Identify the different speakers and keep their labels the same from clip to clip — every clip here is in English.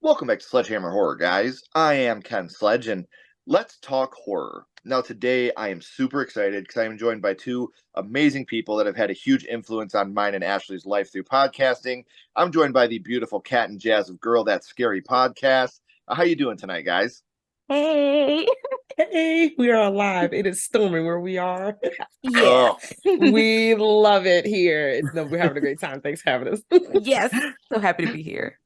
Speaker 1: Welcome back to Sledgehammer Horror, guys. I am Ken Sledge, and let's talk horror. Now, today I am super excited because I am joined by two amazing people that have had a huge influence on mine and Ashley's life through podcasting. I'm joined by the beautiful Kat and Jazz of Girl That's Scary podcast. How you doing tonight, guys?
Speaker 2: Hey,
Speaker 3: Hey, we are alive. It is storming where we are.
Speaker 2: yeah,
Speaker 3: We love it here. No, we're having a great time. Thanks for having us.
Speaker 2: yes, so happy to be here.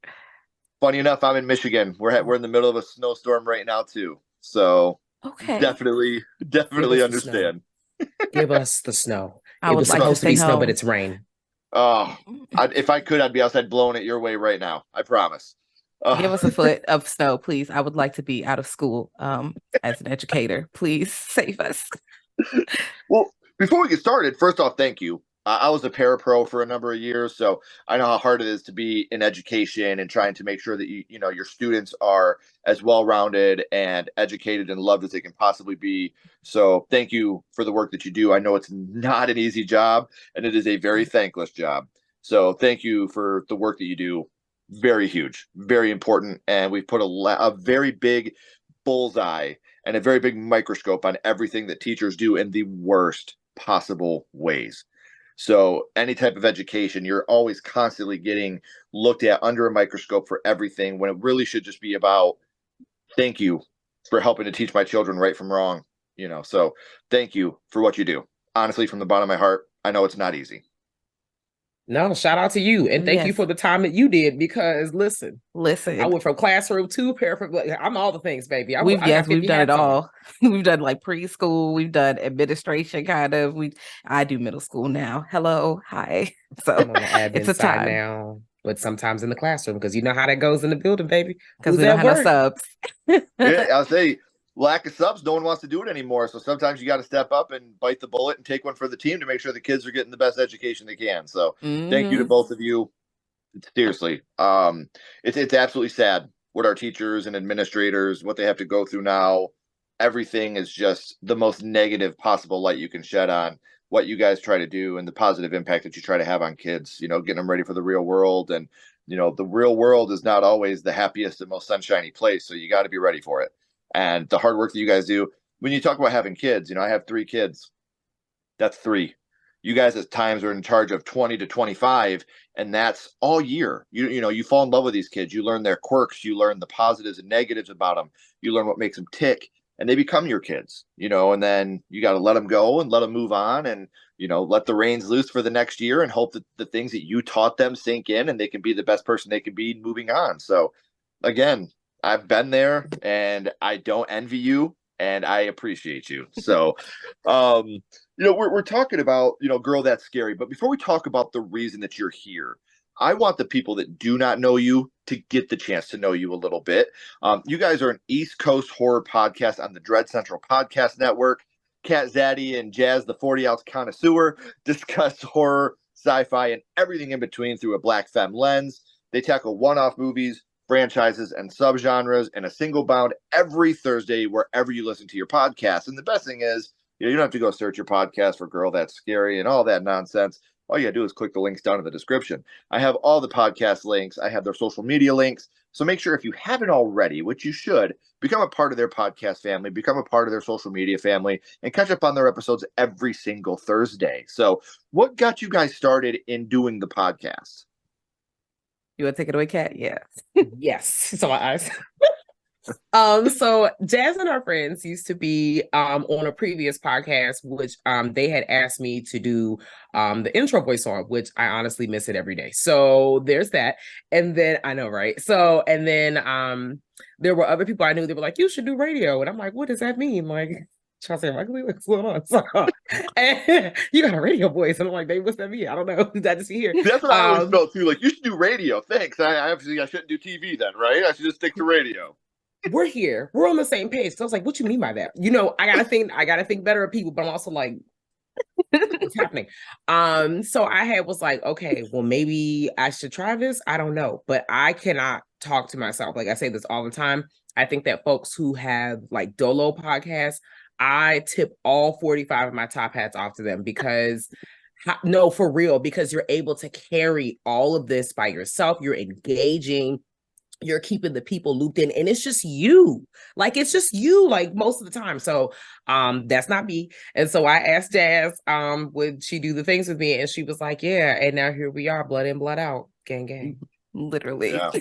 Speaker 1: Funny enough, I'm in Michigan. We're in the middle of a snowstorm right now too. So
Speaker 2: Okay,
Speaker 1: definitely understand.
Speaker 3: Give us the snow.
Speaker 2: I
Speaker 3: It
Speaker 2: would
Speaker 3: was
Speaker 2: like to
Speaker 3: supposed to be
Speaker 2: stay
Speaker 3: snow,
Speaker 2: home.
Speaker 3: but it's rain.
Speaker 1: Oh, if I could, I'd be outside blowing it your way right now. I promise.
Speaker 2: Give us a foot of snow, please. I would like to be out of school as an educator. Please save us.
Speaker 1: Well, before we get started, first off, thank you. I was a parapro for a number of years, so I know how hard it is to be in education and trying to make sure that your students are as well-rounded and educated and loved as they can possibly be. So thank you for the work that you do. I know it's not an easy job, and it is a very thankless job. So thank you for the work that you do. Very huge, very important, and we've put a very big bullseye and a very big microscope on everything that teachers do in the worst possible ways. So any type of education, you're always constantly getting looked at under a microscope for everything when it really should just be about thank you for helping to teach my children right from wrong. So thank you for what you do. Honestly, from the bottom of my heart, I know it's not easy.
Speaker 3: No, shout out to you. And thank you for the time that you did, because listen, I went from classroom to parapro. I'm all the things, baby.
Speaker 2: We've done it all. We've done like preschool. We've done administration, kind of. I do middle school now. Hello, hi. So
Speaker 3: I'm on the admin
Speaker 2: it's a
Speaker 3: side
Speaker 2: time
Speaker 3: now, but sometimes in the classroom, because you know how that goes in the building, baby.
Speaker 2: Because we don't have no subs.
Speaker 1: Yeah, I'll say lack of subs, no one wants to do it anymore. So sometimes you got to step up and bite the bullet and take one for the team to make sure the kids are getting the best education they can. So thank you to both of you. Seriously. It's absolutely sad what our teachers and administrators, what they have to go through now. Everything is just the most negative possible light you can shed on what you guys try to do and the positive impact that you try to have on kids, getting them ready for the real world. And, the real world is not always the happiest and most sunshiny place. So you got to be ready for it. And the hard work that you guys do, when you talk about having kids, I have 3 kids. That's 3. You guys at times are in charge of 20 to 25, and that's all year. You fall in love with these kids. You learn their quirks. You learn the positives and negatives about them. You learn what makes them tick, and they become your kids, and then you got to let them go and let them move on and, let the reins loose for the next year and hope that the things that you taught them sink in and they can be the best person they can be moving on. So again, I've been there and I don't envy you and I appreciate you. So, we're talking about, Girl That's Scary. But before we talk about the reason that you're here, I want the people that do not know you to get the chance to know you a little bit. You guys are an East Coast horror podcast on the Dread Central Podcast Network. Kat Zaddy and Jazz, the 40-ounce connoisseur, discuss horror, sci-fi, and everything in between through a black femme lens. They tackle one-off movies, franchises, and subgenres in a single bound every Thursday wherever you listen to your podcast. And the best thing is, you don't have to go search your podcast for Girl That's Scary and all that nonsense. All you gotta do is click the links down in the description. I have all the podcast links. I have their social media links. So make sure if you haven't already, which you should, become a part of their podcast family, become a part of their social media family, and catch up on their episodes every single Thursday. So what got you guys started in doing the podcast?
Speaker 2: You want to take it away, Kat? Yeah.
Speaker 3: Yes. So my eyes. So Jazz and our friends used to be on a previous podcast, which they had asked me to do the intro voice on, which I honestly miss it every day. So there's that. And then I know, right? So and then there were other people I knew that were like, you should do radio. And I'm like, what does that mean? Like, Chelsea, what's going on? So, and you got a radio voice. And I'm like, baby, what's that mean? I don't know. That just here.
Speaker 1: That's what I always felt too. Like, you should do radio. Thanks. I shouldn't do TV then, right? I should just stick to radio.
Speaker 3: We're here. We're on the same page. So I was like, what you mean by that? I gotta think better of people, but I'm also like, what's happening? So I was like, okay, well, maybe I should try this. I don't know, but I cannot talk to myself. Like I say this all the time. I think that folks who have like Dolo podcasts, I tip all 45 of my top hats off to them because no, for real, because you're able to carry all of this by yourself. You're engaging. you're keeping the people looped in, and it's just you. Like, it's just you, like, most of the time. So that's not me. And so I asked Jazz, would she do the things with me? And she was like, yeah. And now here we are, blood in, blood out, gang gang.
Speaker 2: Literally.
Speaker 1: Yeah.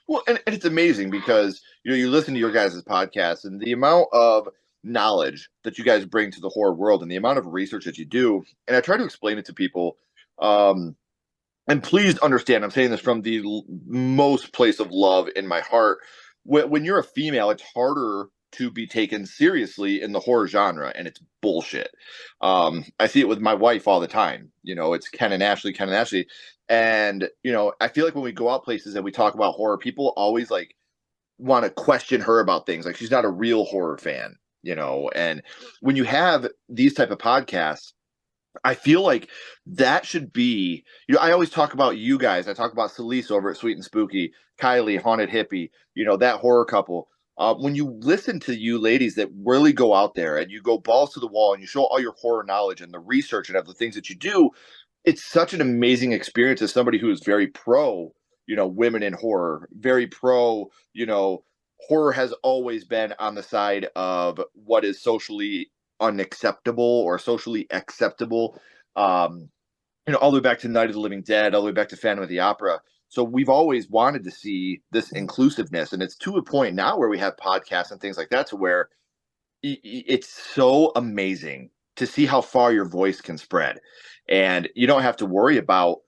Speaker 1: Well, and it's amazing because you listen to your guys' podcast and the amount of knowledge that you guys bring to the horror world and the amount of research that you do. And I try to explain it to people. And please understand, I'm saying this from the most place of love in my heart. When you're a female, it's harder to be taken seriously in the horror genre, and it's bullshit. I see it with my wife all the time. It's Ken and Ashley, and I feel like when we go out places and we talk about horror, people always like want to question her about things, like she's not a real horror fan. And when you have these type of podcasts, I feel like that should be, I always talk about you guys. I talk about Celise over at Sweet and Spooky, Kylie, Haunted Hippie, that horror couple. When you listen to you ladies that really go out there and you go balls to the wall and you show all your horror knowledge and the research and of the things that you do, it's such an amazing experience as somebody who is very pro, women in horror, very pro, horror has always been on the side of what is socially unacceptable or socially acceptable, all the way back to Night of the Living Dead, all the way back to Phantom of the Opera. So we've always wanted to see this inclusiveness, and it's to a point now where we have podcasts and things like that to where it's so amazing to see how far your voice can spread, and you don't have to worry about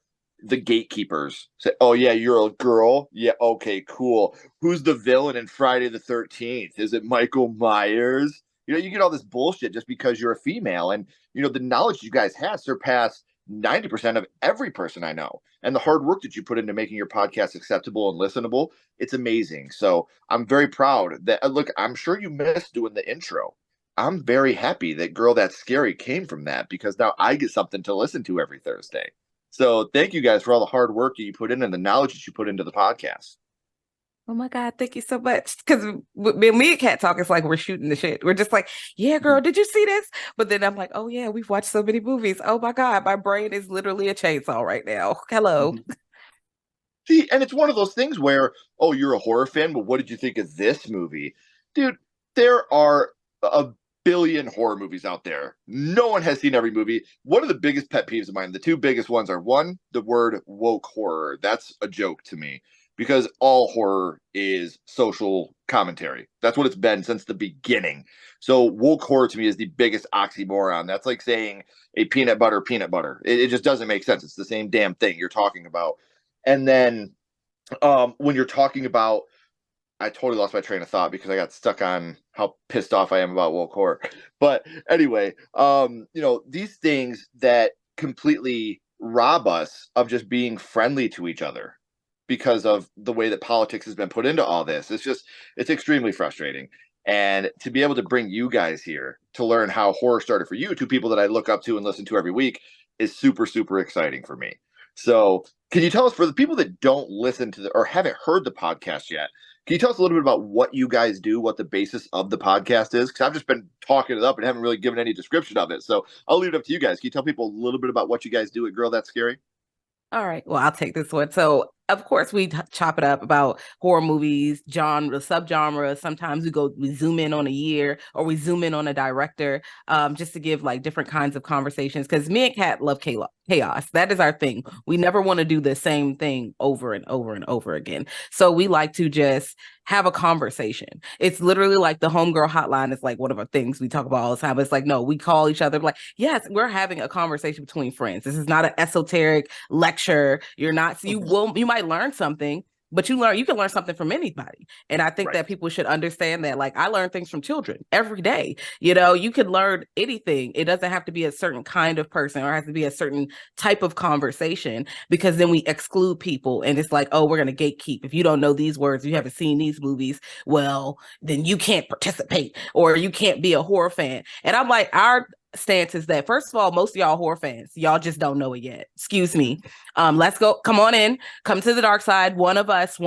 Speaker 1: the gatekeepers say, oh yeah, you're a girl, yeah, okay, cool, who's the villain in Friday the 13th? Is it Michael Myers? You get all this bullshit just because you're a female. And, the knowledge you guys have surpassed 90% of every person I know. And the hard work that you put into making your podcast acceptable and listenable, it's amazing. So I'm very proud that, look, I'm sure you missed doing the intro. I'm very happy that Girl That's Scary came from that, because now I get something to listen to every Thursday. So thank you guys for all the hard work that you put in and the knowledge that you put into the podcast.
Speaker 2: Oh my God, thank you so much. Because me and Kat talk, it's like we're shooting the shit. We're just like, yeah, girl, did you see this? But then I'm like, oh yeah, we've watched so many movies. Oh my God, my brain is literally a chainsaw right now. Hello.
Speaker 1: Mm-hmm. See, and it's one of those things where, oh, you're a horror fan, but what did you think of this movie? Dude, there are a billion horror movies out there. No one has seen every movie. One of the biggest pet peeves of mine, the two biggest ones are, one, the word woke horror. That's a joke to me, because all horror is social commentary. That's what it's been since the beginning. So woke horror to me is the biggest oxymoron. That's like saying a peanut butter. It just doesn't make sense. It's the same damn thing you're talking about. And then when you're talking about, I totally lost my train of thought because I got stuck on how pissed off I am about woke horror. But anyway, these things that completely rob us of just being friendly to each other because of the way that politics has been put into all this. It's extremely frustrating. And to be able to bring you guys here to learn how horror started for you, two people that I look up to and listen to every week, is super, super exciting for me. So can you tell us, for the people that don't listen to or haven't heard the podcast yet, can you tell us a little bit about what you guys do, what the basis of the podcast is? Because I've just been talking it up and haven't really given any description of it. So I'll leave it up to you guys. Can you tell people a little bit about what you guys do at Girl That's Scary?
Speaker 2: All right. Well, I'll take this one. So, of course, we chop it up about horror movies, genre, subgenre. Sometimes we zoom in on a year, or we zoom in on a director, just to give like different kinds of conversations. Because me and Kat love chaos. That is our thing. We never want to do the same thing over and over and over again. So we like to just have a conversation. It's literally like the homegirl hotline is like one of our things we talk about all the time. It's like, no, we call each other like, yes, we're having a conversation between friends. This is not an esoteric lecture. You might learn something, but you can learn something from anybody. And I think that people should understand that. Like, I learn things from children every day. You can learn anything. It doesn't have to be a certain kind of person, or it has to be a certain type of conversation, because then we exclude people. And it's like, oh, we're going to gatekeep. If you don't know these words, you haven't seen these movies, well, then you can't participate, or you can't be a horror fan. And I'm like, our stance is that, first of all, most of y'all horror fans, y'all just don't know it yet. Excuse me. Let's go. Come on in. Come to the dark side. One of us.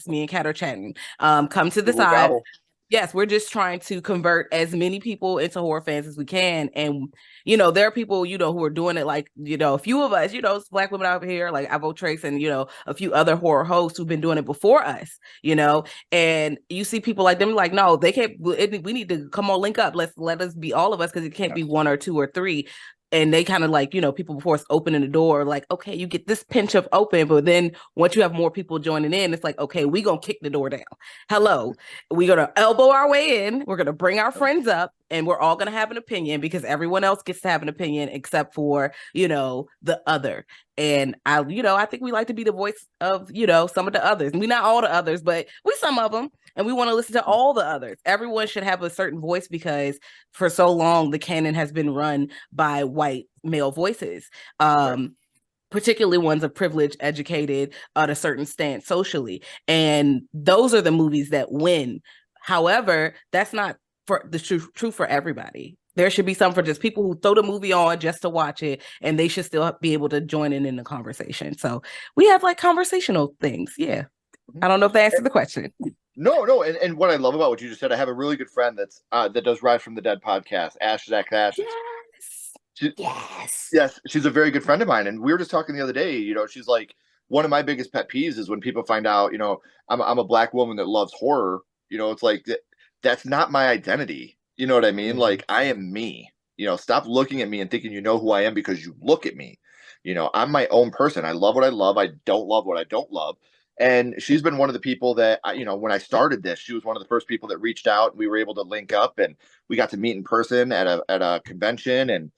Speaker 2: Me and Kat are chatting. Come to the side. Yes, we're just trying to convert as many people into horror fans as we can. And, you know, there are people, you know, who are doing it like, you know, a few of us, you know, Black women out here, like Ivo Trace and, you know, a few other horror hosts who've been doing it before us, you know, and you see people like them like, no, they can't, we need to come on, link up. Let us be all of us, because it can't be one or two or three. And they kind of like, you know, people before us opening the door, like, okay, you get this pinch of open, but then once you have more people joining in, it's like, okay, we gonna kick the door down. Hello, we're gonna elbow our way in. We're gonna bring our friends up, and we're all gonna have an opinion, because everyone else gets to have an opinion except for, you know, the other. And I think we like to be the voice of, you know, some of the others. We not all the others, but we some of them, and we want to listen to all the others. Everyone should have a certain voice, because for so long the canon has been run by white male voices. Right. Particularly ones of privilege, educated at a certain stance socially. And those are the movies that win. However, that's not for the true for everybody. There should be some for just people who throw the movie on just to watch it, and they should still be able to join in the conversation. So we have like conversational things. Yeah. I don't know if that answered the question.
Speaker 1: No. And what I love about what you just said, I have a really good friend that does Rise from the Dead podcast, Ash Zach Ash. Yes, she's a very good friend of mine, and we were just talking the other day. You know, she's like, one of my biggest pet peeves is when people find out, you know, I'm a Black woman that loves horror. You know, it's like that's not my identity. You know what I mean? Mm-hmm. Like, I am me. You know, stop looking at me and thinking you know who I am because you look at me. You know, I'm my own person. I love what I love. I don't love what I don't love. And she's been one of the people that, you know, when I started this, she was one of the first people that reached out, and we were able to link up, and we got to meet in person at a convention. And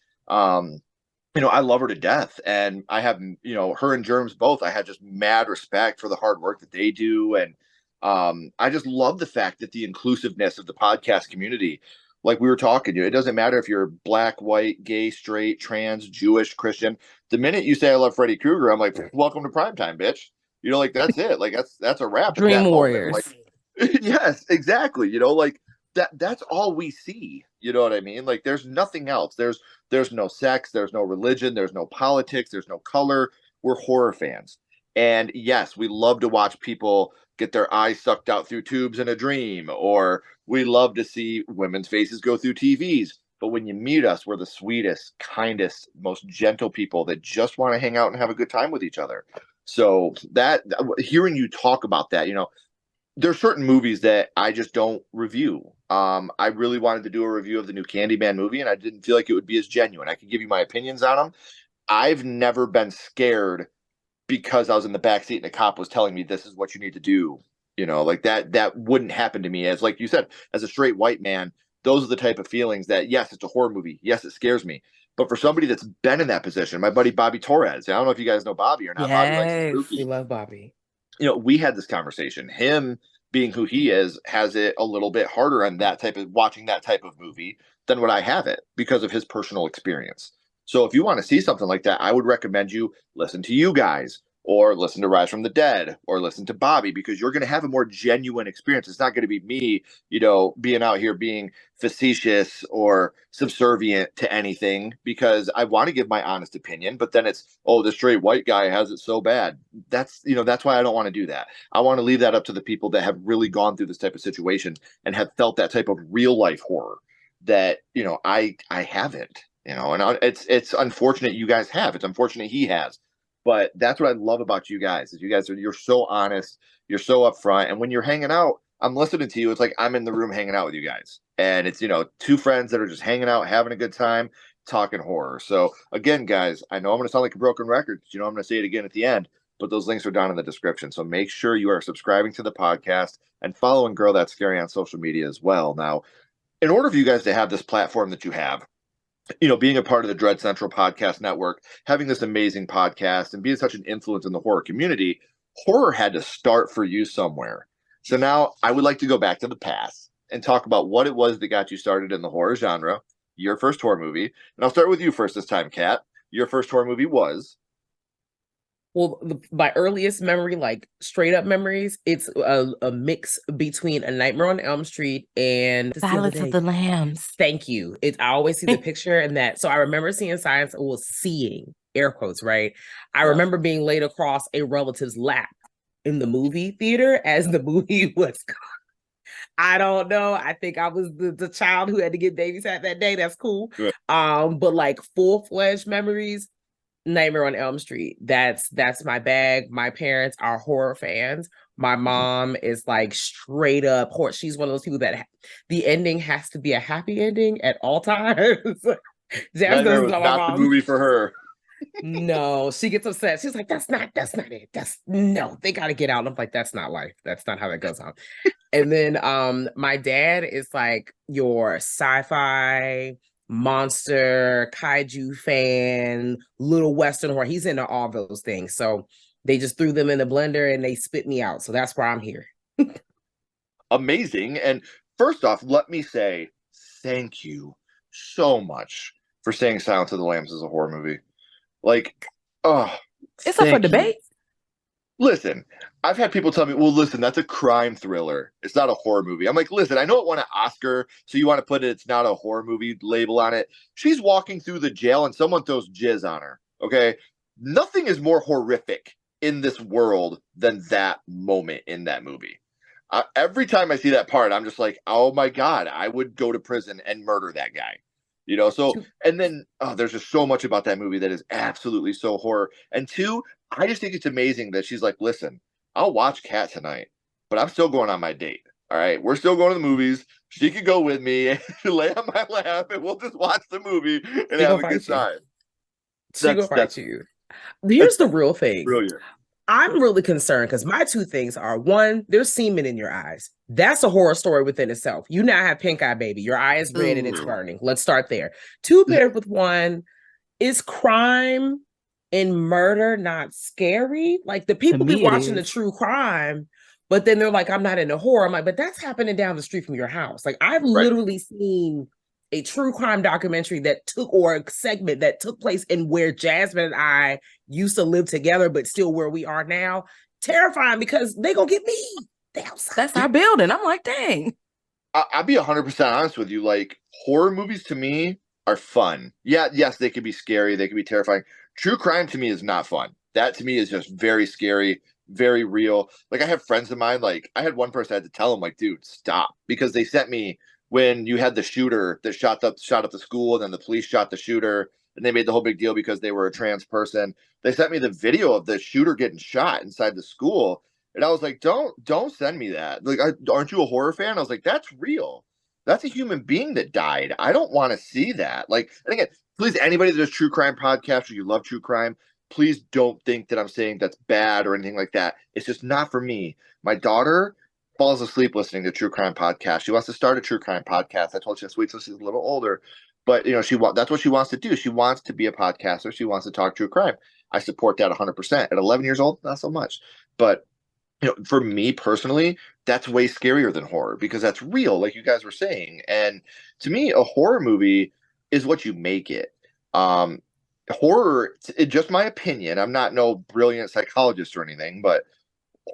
Speaker 1: you know, I love her to death, and I have, you know, her and Germs both, I had just mad respect for the hard work that they do. And I just love the fact that the inclusiveness of the podcast community, like we were talking, it doesn't matter if you're Black, white, gay, straight, trans, Jewish, Christian. The minute you say I love Freddy Krueger, I'm like, welcome to primetime, bitch. You know, like, that's it. Like, that's a wrap.
Speaker 2: Dream Warriors.
Speaker 1: Like, yes, exactly. You know, like that's all we see. You know what I mean? Like, there's nothing else. There's no sex, there's no religion, there's no politics, there's no color. We're horror fans. And yes, we love to watch people get their eyes sucked out through tubes in a dream, or we love to see women's faces go through TVs. But when you meet us, we're the sweetest, kindest, most gentle people that just want to hang out and have a good time with each other. So that, hearing you talk about that, you know, there's certain movies that I just don't review. I really wanted to do a review of the new Candyman movie, and I didn't feel like it would be as genuine. I could give you my opinions on them. I've never been scared because I was in the backseat and a cop was telling me this is what you need to do. You know, like that wouldn't happen to me. As like you said, as a straight white man, those are the type of feelings that, yes, it's a horror movie. Yes, it scares me. But for somebody that's been in that position, my buddy Bobby Torres, I don't know if you guys know Bobby or not.
Speaker 2: Yes.
Speaker 1: Bobby likes spooky.
Speaker 3: We love Bobby.
Speaker 1: You know, we had this conversation. Him being who he is has it a little bit harder on that type of watching that type of movie than what I have it because of his personal experience. So if you want to see something like that, I would recommend you listen to you guys, or listen to Rise from the Dead, or listen to Bobby, because you're going to have a more genuine experience. It's not going to be me, you know, being out here being facetious or subservient to anything, because I want to give my honest opinion, but then it's, oh, the straight white guy has it so bad. That's, you know, that's why I don't want to do that. I want to leave that up to the people that have really gone through this type of situation and have felt that type of real life horror that, you know, I haven't, you know, and it's unfortunate you guys have. It's unfortunate he has. But that's what I love about you guys, is you're so honest, you're so upfront, and when you're hanging out, I'm listening to you. It's like I'm in the room hanging out with you guys, and it's, you know, two friends that are just hanging out, having a good time, talking horror. So again, guys, I know I'm going to sound like a broken record. You know, I'm going to say it again at the end, but those links are down in the description. So make sure you are subscribing to the podcast and following Girl That's Scary on social media as well. Now, in order for you guys to have this platform that you have, you know, being a part of the Dread Central Podcast Network, having this amazing podcast, and being such an influence in the horror community, horror had to start for you somewhere. So now I would like to go back to the past and talk about what it was that got you started in the horror genre, your first horror movie. And I'll start with you first this time, Kat. Your first horror movie was?
Speaker 3: Well, my earliest memory, like straight up memories, it's a mix between A Nightmare on Elm Street and
Speaker 2: Silence of the Lambs.
Speaker 3: Thank you. I always see the picture and that. So I remember seeing seeing, air quotes, right? I remember being laid across a relative's lap in the movie theater as the movie was I don't know. I think I was the child who had to get babysat that day. That's cool.
Speaker 1: Yeah.
Speaker 3: But like full-fledged memories, Nightmare on Elm Street. That's my bag. My parents are horror fans. My mom is like straight up horror. She's one of those people that the ending has to be a happy ending at all times.
Speaker 1: Nightmare was
Speaker 3: my
Speaker 1: not the
Speaker 3: mom.
Speaker 1: movie for her.
Speaker 3: No, she gets upset. She's like, that's not it. That's no, they gotta get out. And I'm like, that's not life. That's not how that goes on. And then my dad is like your sci-fi monster kaiju fan, little western horror. He's into all those things. So they just threw them in the blender and they spit me out. So that's why I'm here.
Speaker 1: Amazing. And first off, let me say thank you so much for saying Silence of the Lambs is a horror movie. Like, oh,
Speaker 2: It's up for debate.
Speaker 1: Listen, I've had people tell me, well, listen, that's a crime thriller. It's not a horror movie. I'm like, listen, I know it won an Oscar, so you want to put it, it's not a horror movie label on it. She's walking through the jail and someone throws jizz on her. Okay. Nothing is more horrific in this world than that moment in that movie. Every time I see that part, I'm just like, oh my God, I would go to prison and murder that guy. So, and then there's just so much about that movie that is absolutely so horror. And two, I just think it's amazing that she's like, listen, I'll watch Cat tonight, but I'm still going on my date. All right. We're still going to the movies. She could go with me and lay on my lap and we'll just watch the movie and have a good time.
Speaker 3: She go fight you. Here's the real thing.
Speaker 1: Brilliant.
Speaker 3: I'm really concerned because my two things are, one, there's semen in your eyes. That's a horror story within itself. You now have pink eye, baby. Your eye is red and it's burning. Let's start there. Two, paired with one, is crime and murder not scary? Like the people be watching the true crime, but then they're like, I'm not into horror. I'm like, but that's happening down the street from your house. Like I've literally seen a true crime documentary that took, or a segment that took place in where Jasmine and I used to live together, but still where we are now. Terrifying because they gonna get me.
Speaker 2: That's our building. I'm like, dang.
Speaker 1: I'll be 100% honest with you. Like horror movies to me are fun. Yeah, yes, they can be scary. They can be terrifying. True crime to me is not fun. That to me is just very scary, very real. Like I have friends of mine, like I had one person I had to tell him, like, dude, stop. Because they sent me when you had the shooter that shot up the school, and then the police shot the shooter, and they made the whole big deal because they were a trans person. They sent me the video of the shooter getting shot inside the school. And I was like, don't send me that. Like, aren't you a horror fan? I was like, that's real. That's a human being that died. I don't want to see that. Like, and again, please, anybody that does true crime podcast or you love true crime, please don't think that I'm saying that's bad or anything like that. It's just not for me. My daughter falls asleep listening to true crime podcast. She wants to start a true crime podcast. I told her she has to wait till she's a little older, but that's what she wants to do. She wants to be a podcaster. She wants to talk true crime. I support that 100%. At 11 years old, not so much, but for me personally, that's way scarier than horror because that's real, like you guys were saying. And to me, a horror movie is what you make it. Horror, in just my opinion, I'm not no brilliant psychologist or anything, but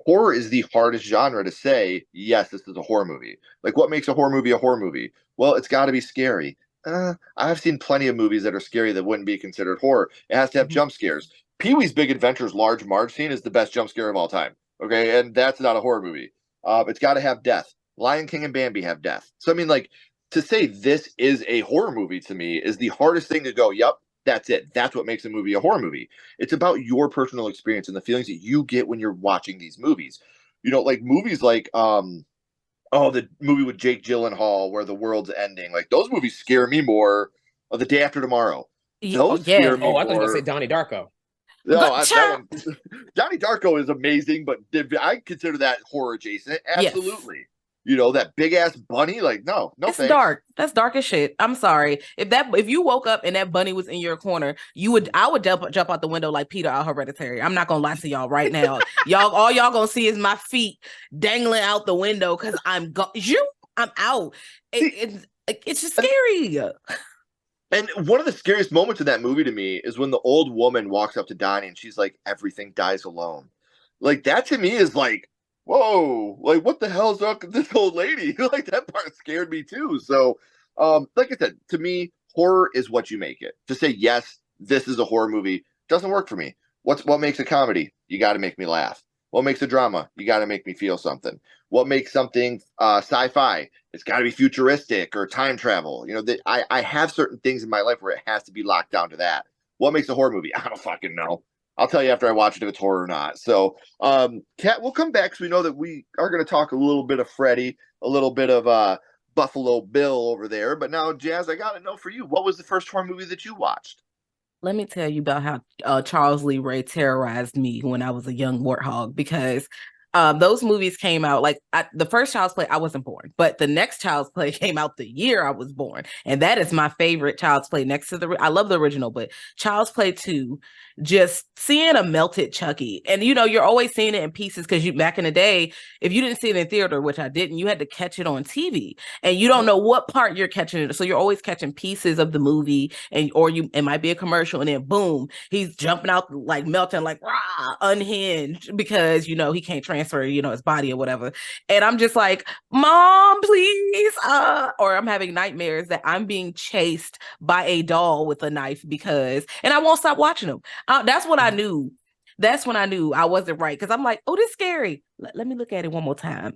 Speaker 1: horror is the hardest genre to say, yes, this is a horror movie. Like, what makes a horror movie a horror movie? Well, it's got to be scary. I've seen plenty of movies that are scary that wouldn't be considered horror. It has to have jump scares. Pee-wee's Big Adventure's Large Marge scene is the best jump scare of all time. Okay, and that's not a horror movie. It's got to have death. Lion King and Bambi have death. So, I mean, like, to say this is a horror movie to me is the hardest thing to go, yep, that's it. That's what makes a movie a horror movie. It's about your personal experience and the feelings that you get when you're watching these movies. Like movies like the movie with Jake Gyllenhaal where the world's ending. Like those movies scare me more. The Day After Tomorrow. Those scare me more.
Speaker 3: I thought you were gonna say Donnie Darko.
Speaker 1: No, that one, Donnie Darko is amazing, but I consider that horror adjacent. Absolutely. Yes. That big ass bunny, like no,
Speaker 2: it's
Speaker 1: thanks.
Speaker 2: Dark. That's dark as shit. I'm sorry. If you woke up and that bunny was in your corner, I would jump out the window like Peter out Hereditary. I'm not gonna lie to y'all right now. All y'all gonna see is my feet dangling out the window because I'm out. It's just scary.
Speaker 1: And one of the scariest moments in that movie to me is when the old woman walks up to Donnie and she's like, everything dies alone. Like that to me is like, whoa, like what the hell's up with this old lady? Like that part scared me too. So, like I said, to me, horror is what you make it. To say, yes, this is a horror movie doesn't work for me. What makes a comedy? You got to make me laugh. What makes a drama? You got to make me feel something. What makes something sci-fi? It's got to be futuristic or time travel. You know, I have certain things in my life where it has to be locked down to that. What makes a horror movie? I don't fucking know. I'll tell you after I watch it if it's horror or not. So, Kat, we'll come back because we know that we are going to talk a little bit of Freddy, a little bit of Buffalo Bill over there. But now, Jazz, I got to know for you, what was the first horror movie that you watched?
Speaker 2: Let me tell you about how Charles Lee Ray terrorized me when I was a young warthog because those movies came out the first Child's Play, I wasn't born, but the next Child's Play came out the year I was born. And that is my favorite Child's Play next to I love the original, but Child's Play 2, just seeing a melted Chucky. And, you know, you're always seeing it in pieces because back in the day, if you didn't see it in theater, which I didn't, you had to catch it on TV and you don't know what part you're catching it. So you're always catching pieces of the movie it might be a commercial and then boom, he's jumping out like melting, like rah, unhinged because, you know, he can't transfer, you know, his body or whatever. And I'm just like, Mom, please. Or I'm having nightmares that I'm being chased by a doll with a knife and I won't stop watching them. That's what I knew. That's when I knew I wasn't right because I'm like, oh, this is scary. Let me look at it one more time.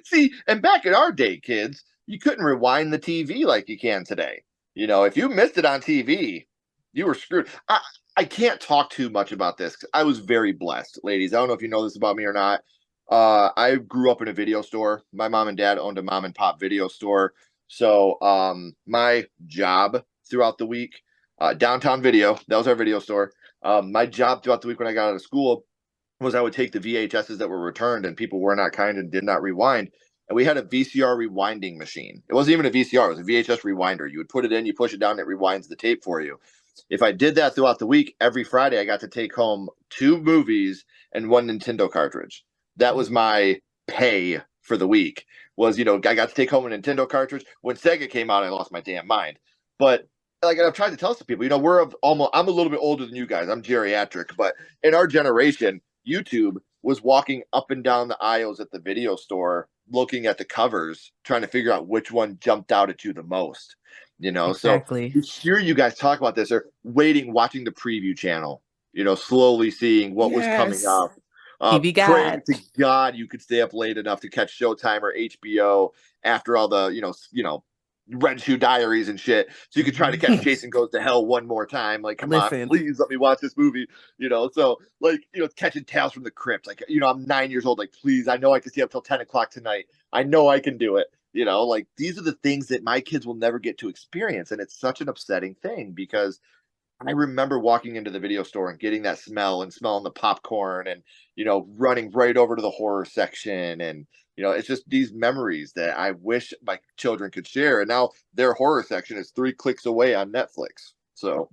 Speaker 1: See, and back in our day, kids, you couldn't rewind the TV like you can today. You know, if you missed it on TV, you were screwed. I can't talk too much about this. I was very blessed, ladies. I don't know if you know this about me or not. I grew up in a video store. My mom and dad owned a mom and pop video store. So my job throughout the week, Downtown Video, that was our video store. My job throughout the week when I got out of school was I would take the VHSs that were returned and people were not kind and did not rewind. And we had a VCR rewinding machine. It wasn't even a VCR, it was a VHS rewinder. You would put it in, you push it down, it rewinds the tape for you. If I did that throughout the week, every Friday I got to take home 2 movies and 1 Nintendo cartridge. That was my pay for the week. Was, you know, I got to take home a Nintendo cartridge. When Sega came out, I lost my damn mind. But like I've tried to tell some people, you know, I'm a little bit older than you guys. I'm geriatric, but in our generation, YouTube was walking up and down the aisles at the video store, looking at the covers, trying to figure out which one jumped out at you the most. You know,
Speaker 2: exactly.
Speaker 1: So to hear you guys talk about this, or watching the preview channel, you know, slowly seeing what was coming up.
Speaker 2: TV
Speaker 1: Praying
Speaker 2: Guide.
Speaker 1: to God you could stay up late enough to catch Showtime or HBO after all the, you know, Red Shoe Diaries and shit, so you could try to catch Jason Goes to Hell one more time. Like, come on, please let me watch this movie. You know, so like, you know, catching Tales from the Crypt. Like, you know, I'm 9 years old. Like, please, I know I can stay up till 10 o'clock tonight. I know I can do it. You know, like these are the things that my kids will never get to experience, and it's such an upsetting thing because I remember walking into the video store and getting that smell and smelling the popcorn and, you know, running right over to the horror section. And, you know, it's just these memories that I wish my children could share. And now their horror section is 3 clicks away on Netflix. So.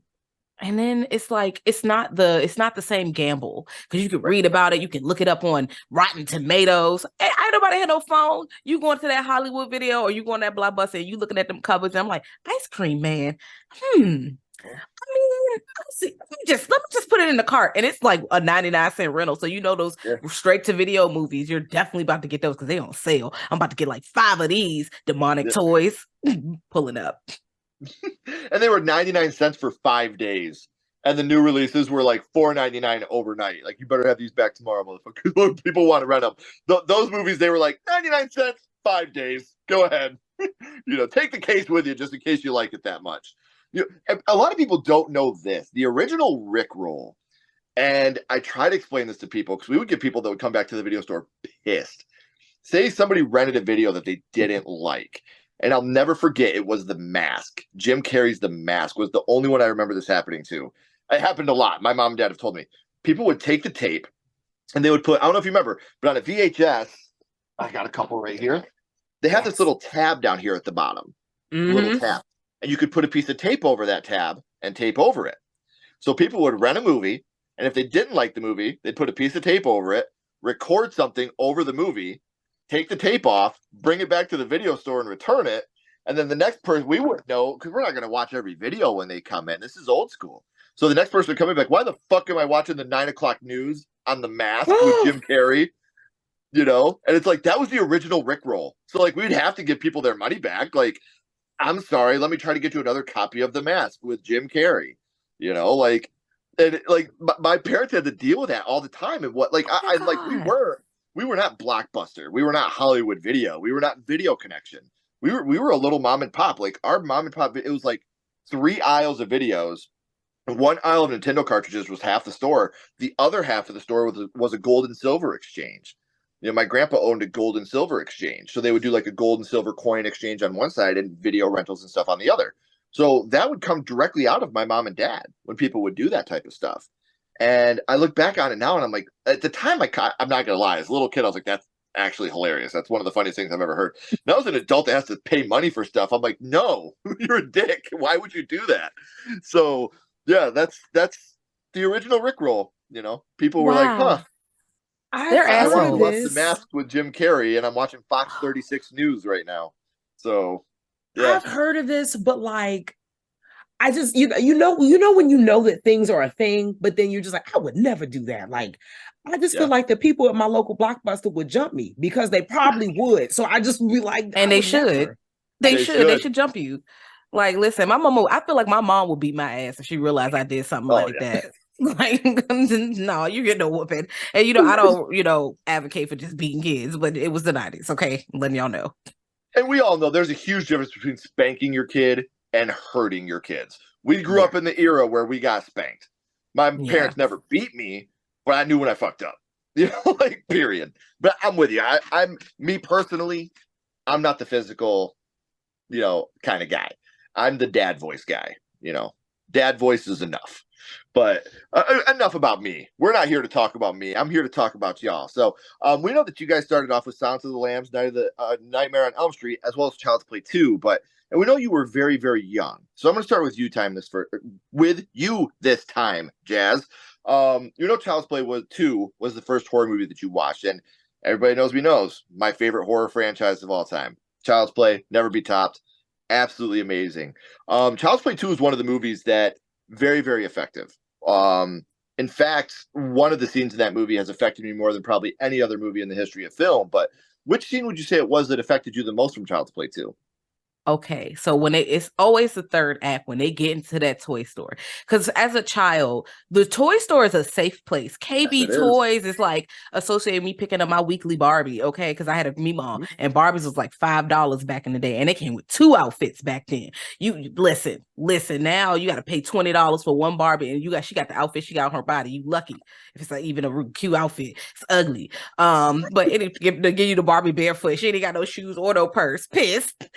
Speaker 2: And then it's like it's not the same gamble because you can read about it, you can look it up on Rotten Tomatoes. Hey, I ain't nobody had no phone. You going to that Hollywood video or you going to that Blockbuster and you looking at them covers and I'm like, Ice Cream Man. I mean, let me just put it in the cart, and it's like a 99-cent rental. So you know those straight to video movies, you're definitely about to get those because they on sale. I'm about to get like 5 of these demonic toys pulling up.
Speaker 1: And they were 99 cents for 5 days. And the new releases were like $4.99 overnight. Like, you better have these back tomorrow, motherfucker. People want to rent them. Those movies, they were like 99 cents, 5 days. Go ahead. You know, take the case with you just in case you like it that much. You know, a lot of people don't know this. The original Rickroll, and I try to explain this to people because we would get people that would come back to the video store pissed. Say somebody rented a video that they didn't like. And I'll never forget, it was The Mask. Jim Carrey's The Mask was the only one I remember this happening to. It happened a lot. My mom and dad have told me. People would take the tape and they would put, I don't know if you remember, but on a VHS, I got a couple right here. They have this little tab down here at the bottom. Little tab. And you could put a piece of tape over that tab and tape over it. So people would rent a movie, and if they didn't like the movie, they'd put a piece of tape over it, record something over the movie, take the tape off, bring it back to the video store and return it. And then the next person, we wouldn't know because we're not going to watch every video when they come in. This is old school. So the next person would come in like, why the fuck am I watching the 9 o'clock news on The Mask with Jim Carrey? You know? And it's like, that was the original Rickroll. So like, we'd have to give people their money back. Like, I'm sorry, let me try to get you another copy of The Mask with Jim Carrey. You know, like, And like my parents had to deal with that all the time. And what, like,
Speaker 2: Oh my
Speaker 1: I like,
Speaker 2: God.
Speaker 1: we were not Blockbuster. We were not Hollywood Video. We were not Video Connection. We were a little mom and pop. Like our mom and pop, it was like 3 aisles of videos. One aisle of Nintendo cartridges was half the store. The other half of the store was a gold and silver exchange. You know, my grandpa owned a gold and silver exchange. So they would do like a gold and silver coin exchange on one side and video rentals and stuff on the other. So that would come directly out of my mom and dad when people would do that type of stuff. And I look back on it now and I'm like, at the time, I'm not going to lie, as a little kid, I was like, that's actually hilarious. That's one of the funniest things I've ever heard. Now, as an adult that has to pay money for stuff, I'm like, no, you're a dick. Why would you do that? So, yeah, that's the original Rickroll. You know, people were like,
Speaker 2: Wow.
Speaker 1: huh,
Speaker 2: They're
Speaker 1: I want to
Speaker 2: assholes.
Speaker 1: watch The Mask with Jim Carrey, and I'm watching Fox 36 News right now. So, yeah.
Speaker 3: I've heard of this, but like I just when you know that things are a thing, but then you're just like, I would never do that. Like, I just feel
Speaker 1: Yeah.
Speaker 3: like the people at my local Blockbuster would jump me because they probably would. So I just would be like, I
Speaker 2: And they
Speaker 3: would
Speaker 2: should.
Speaker 3: never.
Speaker 2: They
Speaker 1: They
Speaker 2: should. They
Speaker 1: should.
Speaker 2: should jump you. Like, listen, my mom. I feel like my mom would beat my ass if she realized I did something
Speaker 1: Oh,
Speaker 2: like
Speaker 1: yeah.
Speaker 2: that. Like, no, you get no whooping. And I don't, advocate for just beating kids, but it was the 90s. Okay, I'm letting y'all know.
Speaker 1: And we all know there's a huge difference between spanking your kid and hurting your kids. We grew
Speaker 3: Yeah.
Speaker 1: up in the era where we got spanked. My
Speaker 2: Yeah.
Speaker 1: parents never beat me, but I knew when I fucked up. You know, like, period. But I'm with you. I'm me personally, I'm not the physical, kind of guy. I'm the dad voice guy. Dad voice is enough. But enough about me. We're not here to talk about me. I'm here to talk about y'all. So we know that you guys started off with Silence of the Lambs, Nightmare on Elm Street, as well as Child's Play 2. And we know you were very, very young. So I'm going to start with you this time, Jazz. Child's Play 2 was the first horror movie that you watched, and everybody knows my favorite horror franchise of all time. Child's Play, never be topped. Absolutely amazing. Child's Play 2 is one of the movies that very, very effective. In fact, one of the scenes in that movie has affected me more than probably any other movie in the history of film. But which scene would you say it was that affected you the most from Child's Play 2?
Speaker 2: Okay, so when it's always the third act when they get into that toy store, because as a child, the toy store is a safe place. KB
Speaker 1: Yes, it is.
Speaker 2: Toys is like associated me picking up my weekly Barbie, okay, because I had a Meemaw and Barbies was like $5 back in the day, and they came with 2 outfits back then. You listen. Now you got to pay $20 for one Barbie, and she got the outfit she got on her body. You lucky if it's like even a cute outfit. It's ugly. But it give you the Barbie barefoot. She ain't got no shoes or no purse. Pissed.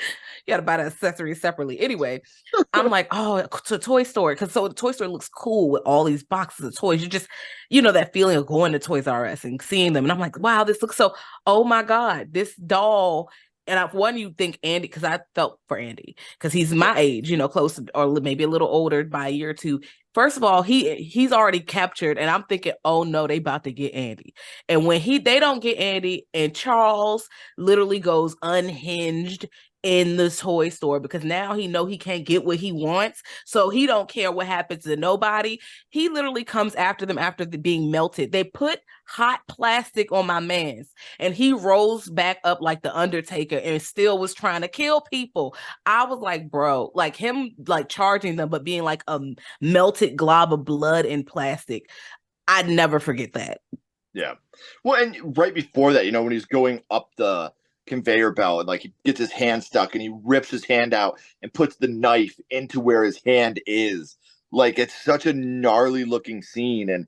Speaker 2: You got to buy the accessories separately. Anyway, I'm like, oh, to Toy Store. So the Toy Store looks cool with all these boxes of toys. You just, that feeling of going to Toys R Us and seeing them. And I'm like, wow, this looks so, oh my God, this doll. And you think Andy, because I felt for Andy, because he's my age, close to, or maybe a little older by a year or two. First of all, he's already captured, and I'm thinking, oh no, they about to get Andy. And when they don't get Andy, and Charles literally goes unhinged in the toy store because now he can't get what he wants, so he don't care what happens to nobody. He literally comes after them after being melted. They put hot plastic on my man's, and he rolls back up like the Undertaker and still was trying to kill people. I was like, bro, like him like charging them but being like a melted glob of blood and plastic. I'd never forget that.
Speaker 1: Yeah. Well, and right before that, when he's going up the conveyor belt and like he gets his hand stuck and he rips his hand out and puts the knife into where his hand is. Like, it's such a gnarly looking scene. And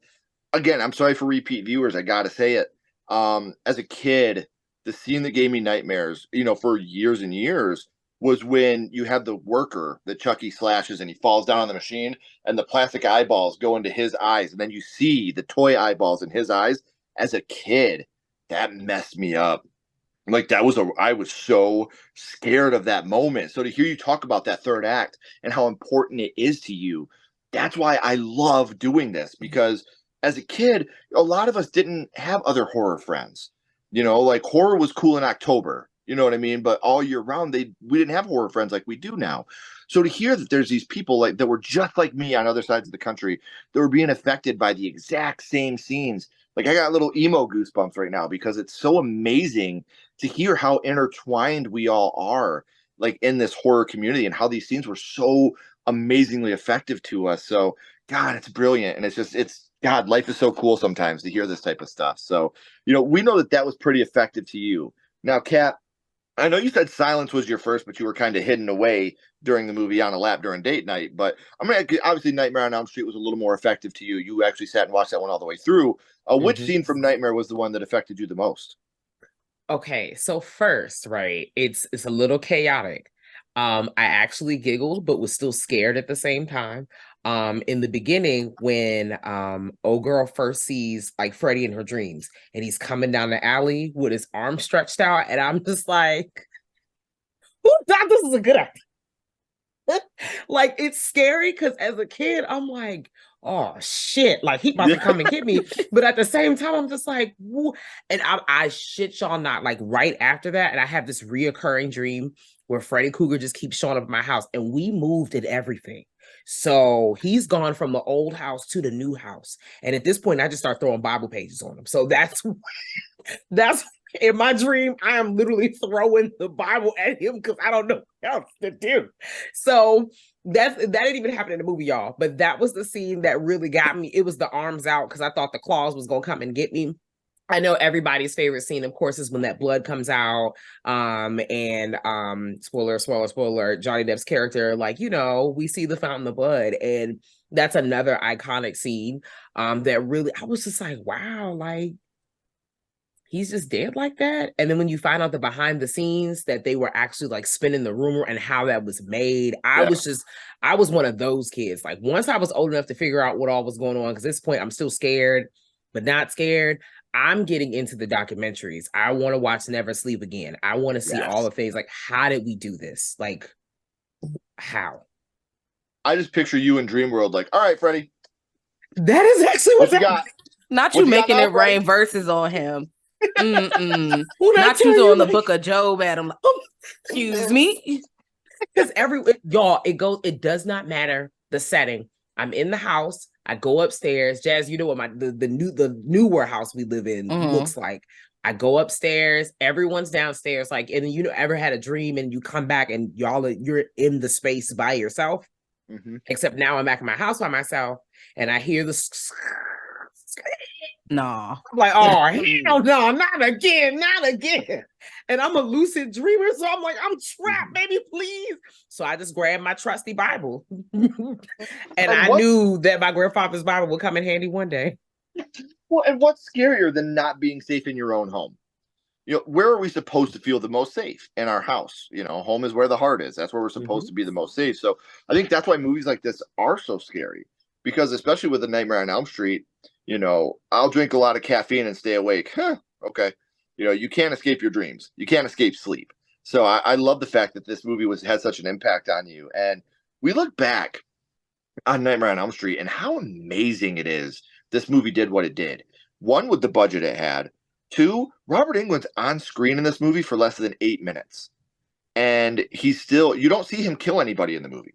Speaker 1: again, I'm sorry for repeat viewers. I got to say it. As a kid, the scene that gave me nightmares, for years and years was when you have the worker that Chucky slashes and he falls down on the machine and the plastic eyeballs go into his eyes. And then you see the toy eyeballs in his eyes. As a kid, that messed me up. Like, I was so scared of that moment. So to hear you talk about that third act and how important it is to you, that's why I love doing this, because as a kid, a lot of us didn't have other horror friends. Like, horror was cool in October, you know what I mean? But all year round, we didn't have horror friends like we do now. So to hear that there's these people like that were just like me on other sides of the country that were being affected by the exact same scenes, like, I got little emo goosebumps right now because it's so amazing to hear how intertwined we all are. like in this horror community and how these scenes were so amazingly effective to us. So God, it's brilliant. And it's God, life is so cool sometimes to hear this type of stuff. So, we know that was pretty effective to you. Now, Kat, I know you said silence was your first, but you were kind of hidden away during the movie on a lap during date night. But obviously Nightmare on Elm Street was a little more effective to you. You actually sat and watched that one all the way through. Which scene from Nightmare was the one that affected you the most?
Speaker 3: Okay, so first, right, it's a little chaotic. I actually giggled, but was still scared at the same time. In the beginning, when old girl first sees like Freddy in her dreams, and he's coming down the alley with his arm stretched out, and I'm just like, who thought this is a good idea? Like, it's scary because as a kid, I'm like, oh shit, like he about to come and get me. But at the same time, I'm just like, woo. And I shit y'all not, like right after that, and I have this reoccurring dream where Freddy Krueger just keeps showing up at my house, and we moved and everything. So he's gone from the old house to the new house. And at this point, I just start throwing Bible pages on him. So that's in my dream, I am literally throwing the Bible at him because I don't know what else to do. So that didn't even happen in the movie, y'all. But that was the scene that really got me. It was the arms out because I thought the claws was gonna come and get me. I know everybody's favorite scene, of course, is when that blood comes out. And spoiler, Johnny Depp's character, like, we see the fountain of blood. And that's another iconic scene that really, I was just like, wow, like, he's just dead like that. And then when you find out the behind the scenes that they were actually like spinning the rumor and how that was made, I was one of those kids. Like, once I was old enough to figure out what all was going on, because at this point I'm still scared, but not scared. I'm getting into the documentaries. I want to watch Never Sleep Again. I want to see all the things like, how did we do this? Like, how?
Speaker 1: I just picture you in Dream World, like, all right, Freddy.
Speaker 3: That is actually
Speaker 1: what you got.
Speaker 2: Not you making it rain verses on him. Not you doing the Book of Job at him. Excuse me.
Speaker 3: Because it does not matter the setting. I'm in the house. I go upstairs. Jazz, you know what the newer house we live in looks like. I go upstairs. Everyone's downstairs. Like, and ever had a dream and you come back and you're in the space by yourself. Except now I'm back in my house by myself, and I hear the.
Speaker 2: No.
Speaker 3: I'm like, oh hell no, not again. And I'm a lucid dreamer, so I'm like, I'm trapped, baby, please. So I just grabbed my trusty Bible. And I knew that my grandfather's Bible would come in handy one day.
Speaker 1: Well, and what's scarier than not being safe in your own home? Where are we supposed to feel the most safe? In our house. Home is where the heart is. That's where we're supposed to be the most safe. So I think that's why movies like this are so scary, because especially with The Nightmare on Elm Street, I'll drink a lot of caffeine and stay awake. Okay. You can't escape your dreams. You can't escape sleep. So I love the fact that this movie had such an impact on you. And we look back on Nightmare on Elm Street and how amazing it is this movie did what it did. One, with the budget it had. Two, Robert Englund's on screen in this movie for less than 8 minutes. And you don't see him kill anybody in the movie.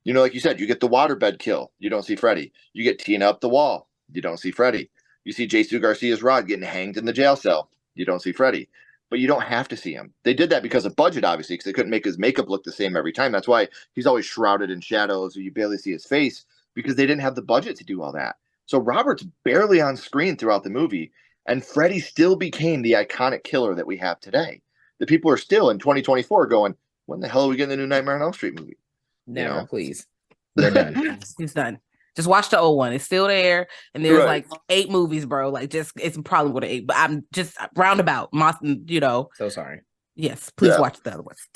Speaker 1: Like you said, you get the waterbed kill. You don't see Freddy. You get Tina up the wall. You don't see Freddy. You see Jesus Garcia's Rod getting hanged in the jail cell. You don't see Freddy. But you don't have to see him. They did that because of budget, obviously, because they couldn't make his makeup look the same every time. That's why he's always shrouded in shadows, or you barely see his face, because they didn't have the budget to do all that. So Robert's barely on screen throughout the movie, and Freddy still became the iconic killer that we have today. The people are still in 2024 going, when the hell are we getting the new Nightmare on Elm Street movie?
Speaker 3: Never, please. We're done.
Speaker 2: It's done. Just watch the old one. It's still there. And there's like 8 movies, bro. Like, it's probably what 8, but I'm just roundabout.
Speaker 3: So sorry.
Speaker 2: Yes, please watch the other ones.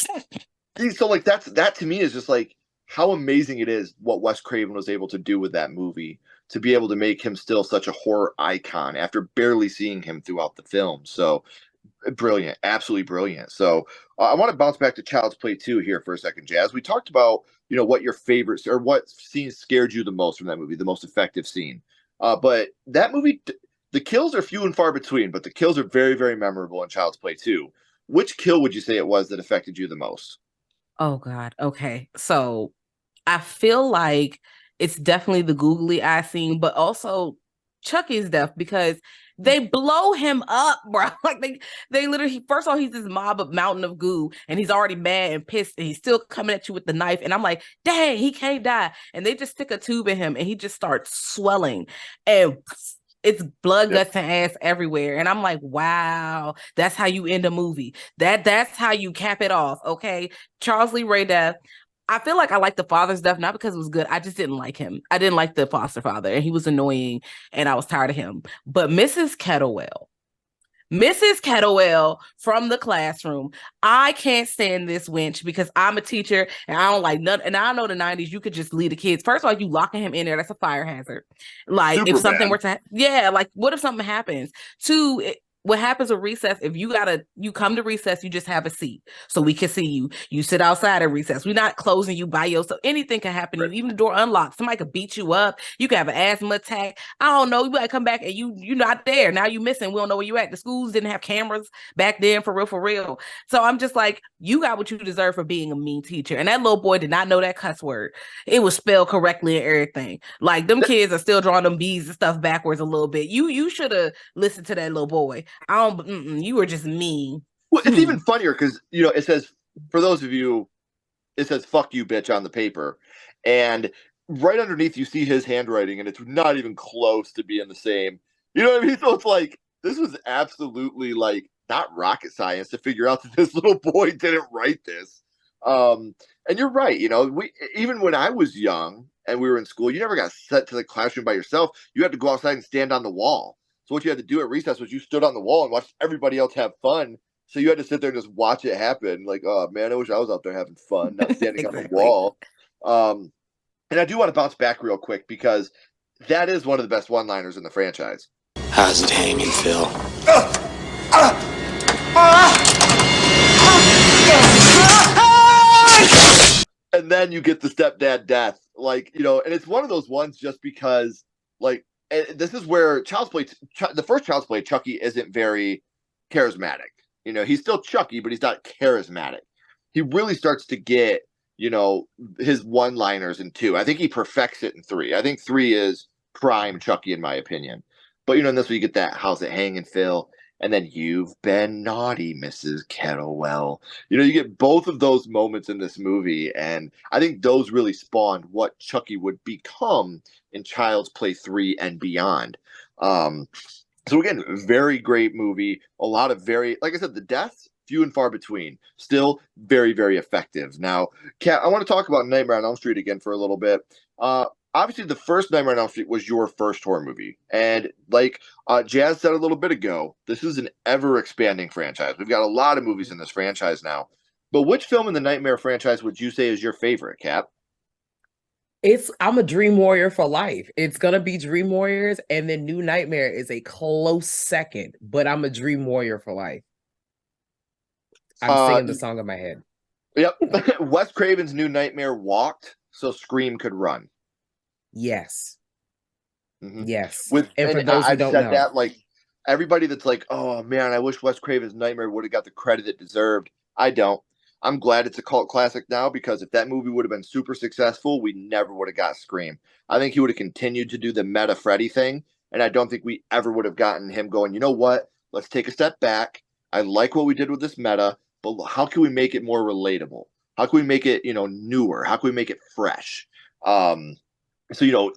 Speaker 1: So like that to me is just like how amazing it is what Wes Craven was able to do with that movie, to be able to make him still such a horror icon after barely seeing him throughout the film. So brilliant, absolutely brilliant. So I want to bounce back to Child's Play 2 here for a second, Jazz. We talked about, what your favorites or what scene scared you the most from that movie, the most effective scene. But that movie, the kills are few and far between, but the kills are very, very memorable in Child's Play 2. Which kill would you say it was that affected you the most?
Speaker 2: Oh, God. Okay. So I feel like it's definitely the googly eye scene, but also Chucky's death, because They blow him up, bro. Like they literally, first of all, he's this mountain of goo, and he's already mad and pissed, and he's still coming at you with the knife. And I'm like, dang, he can't die. And they just stick a tube in him, and he just starts swelling, and it's blood, guts, and ass everywhere. And I'm like, wow, that's how you end a movie. That's how you cap it off. Okay, Charles Lee Ray death. I feel like I like the father's death, not because it was good. I just didn't like him. I didn't like the foster father, and he was annoying, and I was tired of him. But Mrs. Kettlewell from the classroom. I can't stand this wench because I'm a teacher and I don't like none. And I know the 90s, you could just leave the kids. First of all, you locking him in there, that's a fire hazard. Like
Speaker 1: Super
Speaker 2: if something
Speaker 1: bad.
Speaker 2: were to, like what if something happens? Two, what happens with recess, if you come to recess, you just have a seat so we can see you. You sit outside at recess. We're not closing you by yourself. Anything can happen to you. Even the door unlocked. Somebody could beat you up. You could have an asthma attack. I don't know. You might come back and you're not there. Now you missing. We don't know where you at. The schools didn't have cameras back then, for real. So I'm just like, you got what you deserve for being a mean teacher. And that little boy did not know that cuss word. It was spelled correctly and everything. Like them kids are still drawing them B's and stuff backwards a little bit. You should have listened to that little boy. You were just mean.
Speaker 1: Well, it's even funnier because, it says, for those of you, it says, fuck you, bitch, on the paper. And right underneath, you see his handwriting, and it's not even close to being the same. You know what I mean? So it's like, this was absolutely, like, not rocket science to figure out that this little boy didn't write this. And you're right. Even when I was young and we were in school, you never got sent to the classroom by yourself. You had to go outside and stand on the wall. So what you had to do at recess was you stood on the wall and watched everybody else have fun. So you had to sit there and just watch it happen. Like, oh man, I wish I was out there having fun, not standing on the wall. And I do want to bounce back real quick because that is one of the best one-liners in the franchise.
Speaker 4: How's it hanging, Phil?
Speaker 1: And then you get the stepdad death. Like, and it's one of those ones just because, like, this is where the first Child's Play, Chucky isn't very charismatic. He's still Chucky, but he's not charismatic. He really starts to get, his one-liners in 2. I think he perfects it in 3. I think 3 is prime Chucky, in my opinion. But, in this one, you get that, how's it hanging, Phil? And then, you've been naughty, Mrs. Kettlewell. You get both of those moments in this movie. And I think those really spawned what Chucky would become in Child's Play 3 and beyond. So again, very great movie. A lot of like I said, the deaths, few and far between. Still very, very effective. Now, Kat, I want to talk about Nightmare on Elm Street again for a little bit. Obviously, the first Nightmare on Elm Street was your first horror movie. And like Jazz said a little bit ago, this is an ever-expanding franchise. We've got a lot of movies in this franchise now. But which film in the Nightmare franchise would you say is your favorite, Kat?
Speaker 3: I'm a Dream Warrior for life. It's gonna be Dream Warriors, and then New Nightmare is a close second, but I'm a Dream Warrior for life. I'm singing the song in my head.
Speaker 1: Yep. Wes Craven's New Nightmare walked so Scream could run.
Speaker 3: Yes.
Speaker 1: Mm-hmm.
Speaker 3: Yes. And for those who don't know,
Speaker 1: that, like, everybody that's like, oh man, I wish Wes Craven's Nightmare would have got the credit it deserved. I don't. I'm glad it's a cult classic now, because if that movie would have been super successful, we never would have got Scream. I think he would have continued to do the meta Freddy thing, and I don't think we ever would have gotten him going, you know what? Let's take a step back. I like what we did with this meta, but how can we make it more relatable? How can we make it, newer? How can we make it fresh? So,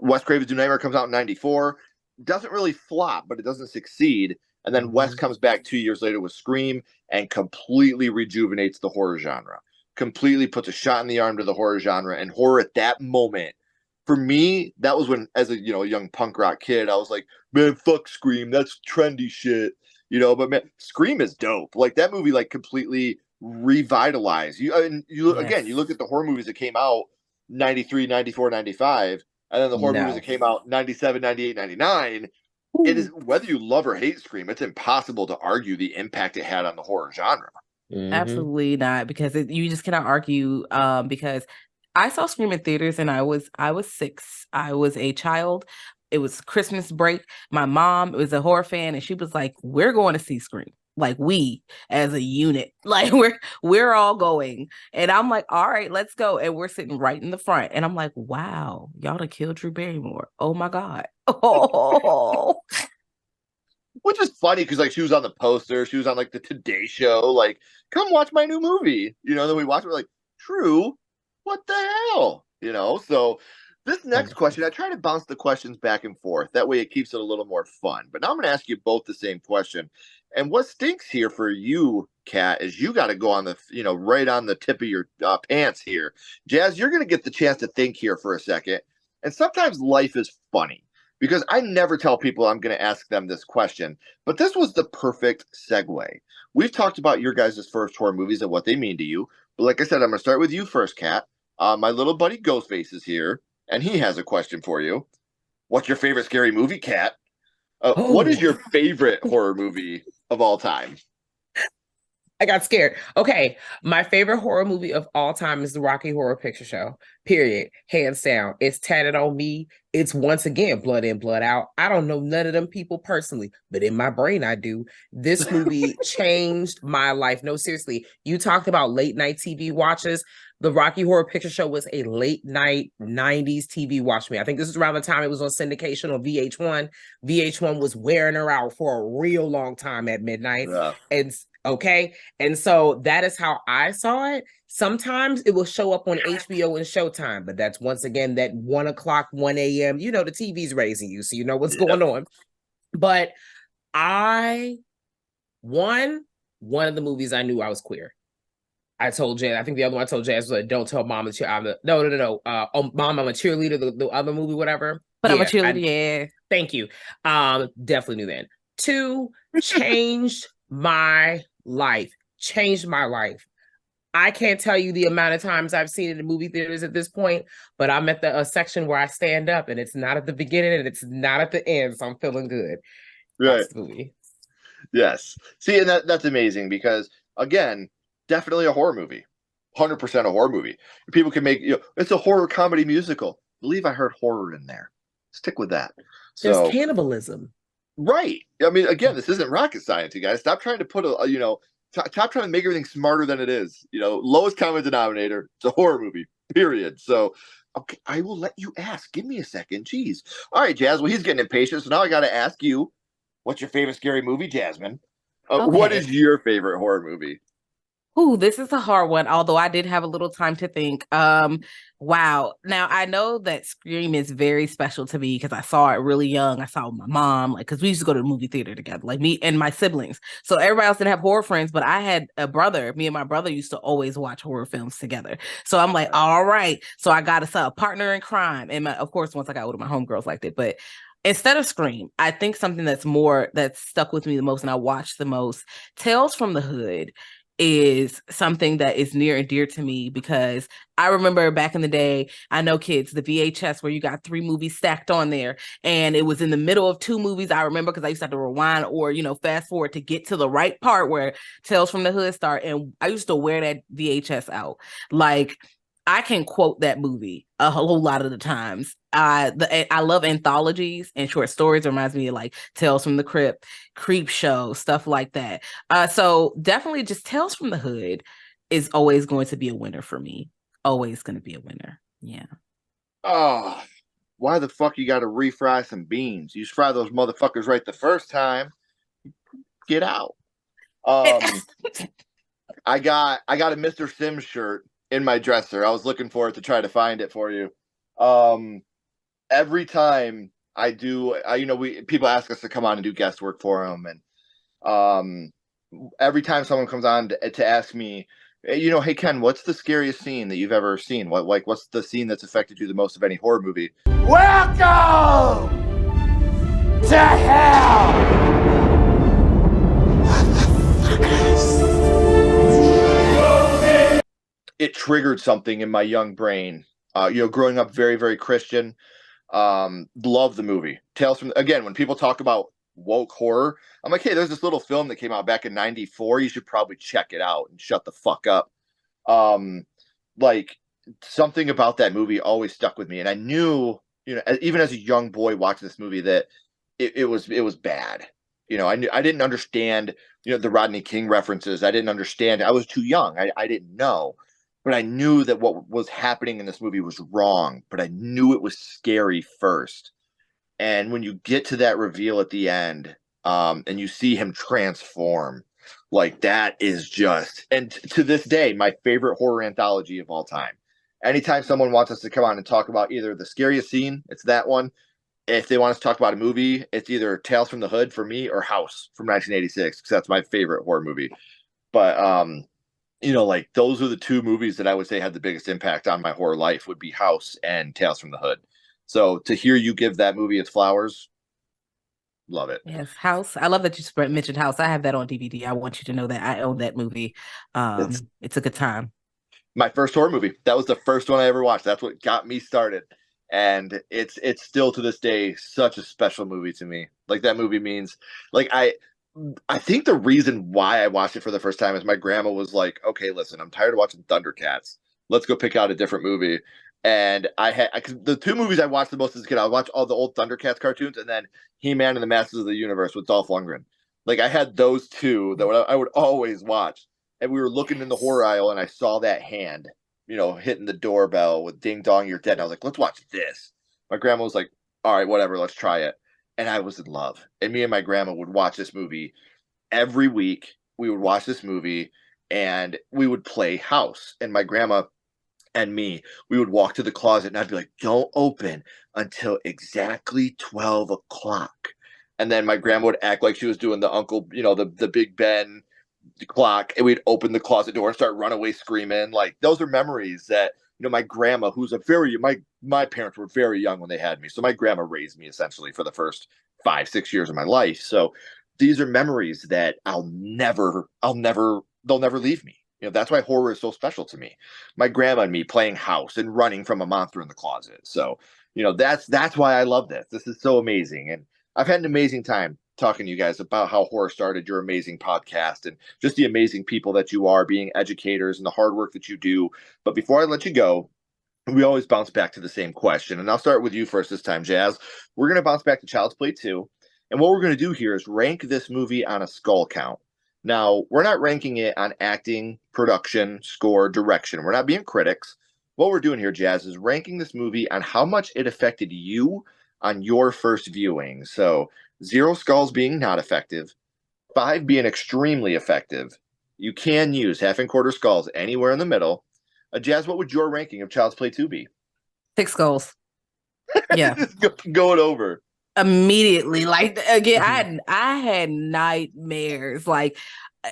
Speaker 1: Wes Craven's New Nightmare comes out in 94. Doesn't really flop, but it doesn't succeed. And then Wes comes back 2 years later with Scream and completely rejuvenates the horror genre. Completely puts a shot in the arm to the horror genre. And horror at that moment, for me, that was when, as a young punk rock kid, I was like, man, fuck Scream. That's trendy shit. But man, Scream is dope. Like, that movie, like, completely revitalized. Again, you look at the horror movies that came out 93, 94, 95, and then the horror movies that came out 97, 98, 99. It is, whether you love or hate Scream, it's impossible to argue the impact it had on the horror genre.
Speaker 3: Mm-hmm.
Speaker 2: Absolutely not, because you just cannot argue. Because I saw Scream in theaters, and I was 6. I was a child. It was Christmas break. My mom was a horror fan, and she was like, "We're going to see Scream." Like, we as a unit, like we're all going. And I'm like, all right, let's go. And we're sitting right in the front. And I'm like, wow, y'all done killed Drew Barrymore. Oh my God. Oh,
Speaker 1: which is funny because like she was on the poster, she was on like the Today Show, like come watch my new movie, then we watch it, we're like, true, what the hell, So this next question, I try to bounce the questions back and forth, that way it keeps it a little more fun. But now I'm going to ask you both the same question, and what stinks here for you, Kat, is you got to go on the right on the tip of your pants here. Jazz, you're going to get the chance to think here for a second, and sometimes life is funny, because I never tell people I'm going to ask them this question, but this was the perfect segue. We've talked about your guys' first horror movies and what they mean to you, but like I said, I'm going to start with you first, Kat. My little buddy Ghostface is here, and he has a question for you. What's your favorite scary movie, Kat? What is your favorite horror movie of all time?
Speaker 3: I got scared. Okay, my favorite horror movie of all time is the Rocky Horror Picture Show. Period. Hands down. It's tatted on me. It's once again blood in, blood out. I don't know none of them people personally, but in my brain I do. This movie changed my life. No, seriously. You talked about late night TV watches. The Rocky Horror Picture Show was a late night 90s TV watch me. I think this is around the time it was on syndication on VH1. VH1 was wearing her out for a real long time at midnight.
Speaker 1: Yeah.
Speaker 3: And so that is how I saw it. Sometimes it will show up on HBO and Showtime, but that's once again that 1 o'clock, 1 a.m. The TV's raising you, so you know what's going on. But one of the movies I knew I was queer. I told Jazz, I think the other one I told Jazz was like, don't tell mom that I'm no. Mom, I'm a cheerleader, the other movie, whatever.
Speaker 2: But I'm a cheerleader, yeah.
Speaker 3: Thank you. Definitely knew that. 2, changed my life. Changed my life. I can't tell you the amount of times I've seen it in movie theaters at this point, but I'm at the section where I stand up, and it's not at the beginning and it's not at the end, so I'm feeling good.
Speaker 1: Right.
Speaker 3: That's the movie.
Speaker 1: Yes. See, and that's amazing because, again, definitely a horror movie. 100% a horror movie. People can make, it's a horror comedy musical. I believe I heard horror in there. Stick with that.
Speaker 3: There's cannibalism.
Speaker 1: Right. I mean, again, this isn't rocket science, you guys. Stop trying to put stop trying to make everything smarter than it is. Lowest common denominator. It's a horror movie, period. So, okay, I will let you ask. Give me a second. Jeez. All right, Jazz. Well, he's getting impatient. So now I got to ask you, what's your favorite scary movie, Jasmine?
Speaker 2: Okay.
Speaker 1: What is your favorite horror movie?
Speaker 2: Ooh, this is a hard one, although I did have a little time to think. Wow. Now, I know that Scream is very special to me because I saw it really young. I saw it with my mom, because we used to go to the movie theater together, like me and my siblings. So everybody else didn't have horror friends, but I had a brother. Me and my brother used to always watch horror films together. So I'm like, all right. So I got a partner in crime. And of course, once I got older, my homegirls liked it. But instead of Scream, I think something that's stuck with me the most and I watched the most, Tales from the Hood, is something that is near and dear to me because I remember back in the day, I know kids, the VHS where you got 3 movies stacked on there and it was in the middle of 2 movies. I remember because I used to have to rewind or, fast forward to get to the right part where Tales from the Hood start. And I used to wear that VHS out. Like, I can quote that movie a whole lot of the times. I love anthologies and short stories. It reminds me of like Tales from the Crypt, Creep Show, stuff like that. So definitely just Tales from the Hood is always going to be a winner for me. Always going to be a winner. Yeah.
Speaker 1: Oh, why the fuck you got to refry some beans? You just fry those motherfuckers right the first time. Get out. I got a Mr. Sims shirt in my dresser. I was looking for it to try to find it for you. Every time I do, people ask us to come on and do guest work for them, and every time someone comes on to ask me, hey Ken, what's the scariest scene that you've ever seen? What's the scene that's affected you the most of any horror movie? Welcome to hell. It triggered something in my young brain. Growing up very, very Christian, love the movie. Tales from, again, when people talk about woke horror, I'm like, hey, there's this little film that came out back in '94. You should probably check it out and shut the fuck up. Something about that movie always stuck with me. And I knew, even as a young boy watching this movie, that it was bad. I didn't understand, the Rodney King references. I didn't understand. I was too young. I didn't know. But I knew that what was happening in this movie was wrong, but I knew it was scary first. And when you get to that reveal at the end, and you see him transform. Like that is just, and to this day, my favorite horror anthology of all time. Anytime someone wants us to come on and talk about either the scariest scene, it's that one. If they want us to talk about a movie, it's either Tales from the Hood for me or House from 1986, because that's my favorite horror movie. But like those are the two movies that I would say had the biggest impact on my horror life would be House and Tales from the Hood. So to hear you give that movie its flowers, love it.
Speaker 2: Yes, House. I love that you mentioned House. I have that on DVD. I want you to know that I own that movie. It's a good time.
Speaker 1: My first horror movie. That was the first one I ever watched. That's what got me started. And it's still to this day such a special movie to me. Like that movie means like I think the reason why I watched it for the first time is my grandma was like, okay, listen, I'm tired of watching Thundercats. Let's go pick out a different movie. And the two movies I watched the most as a kid, I watched all the old Thundercats cartoons and then He-Man and the Masters of the Universe with Dolph Lundgren. Like I had those two that I would always watch. And we were looking in the horror aisle and I saw that hand, hitting the doorbell with Ding Dong, You're Dead. And I was like, let's watch this. My grandma was like, all right, whatever, let's try it. And I was in love. And me and my grandma would watch this movie every week. We would watch this movie and we would play house. And my grandma and me, we would walk to the closet and I'd be like, don't open until exactly 12 o'clock. And then my grandma would act like she was doing the uncle, the Big Ben clock, and we'd open the closet door and start runaway screaming. Like those are memories that my grandma, who's my parents were very young when they had me, so my grandma raised me essentially for the first 5-6 years of my life. So these are memories that they'll never leave me. That's why horror is so special to me. My grandma and me playing house and running from a monster in the closet. So that's why I love this. This is so amazing, and I've had an amazing time talking to you guys about how horror started, your amazing podcast, and just the amazing people that you are, being educators and the hard work that you do. But before I let you go, we always bounce back to the same question. And I'll start with you first this time, Jazz. We're going to bounce back to Child's Play 2. And what we're going to do here is rank this movie on a skull count. Now, we're not ranking it on acting, production, score, direction. We're not being critics. What we're doing here, Jazz, is ranking this movie on how much it affected you on your first viewing. So 0 skulls being not effective, 5 being extremely effective. You can use half and quarter skulls anywhere in the middle. Jazz, what would your ranking of Child's Play 2 be?
Speaker 2: 6 skulls. Yeah.
Speaker 1: Just go it over.
Speaker 2: Immediately. Like again, I had nightmares. Like,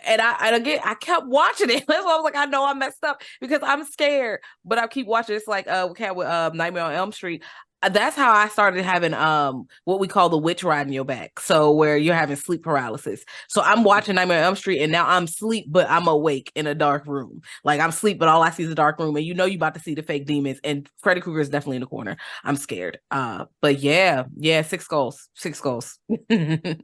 Speaker 2: and I kept watching it. That's why I was like, I know I messed up because I'm scared, but I keep watching. It's like with Nightmare on Elm Street. That's how I started having what we call the witch riding your back. So where you're having sleep paralysis. So I'm watching Nightmare on Elm Street and now I'm asleep, but I'm awake in a dark room. Like I'm asleep, but all I see is a dark room. And you about to see the fake demons. And Freddy Krueger is definitely in the corner. I'm scared. But yeah, 6 skulls. 6 skulls.
Speaker 1: And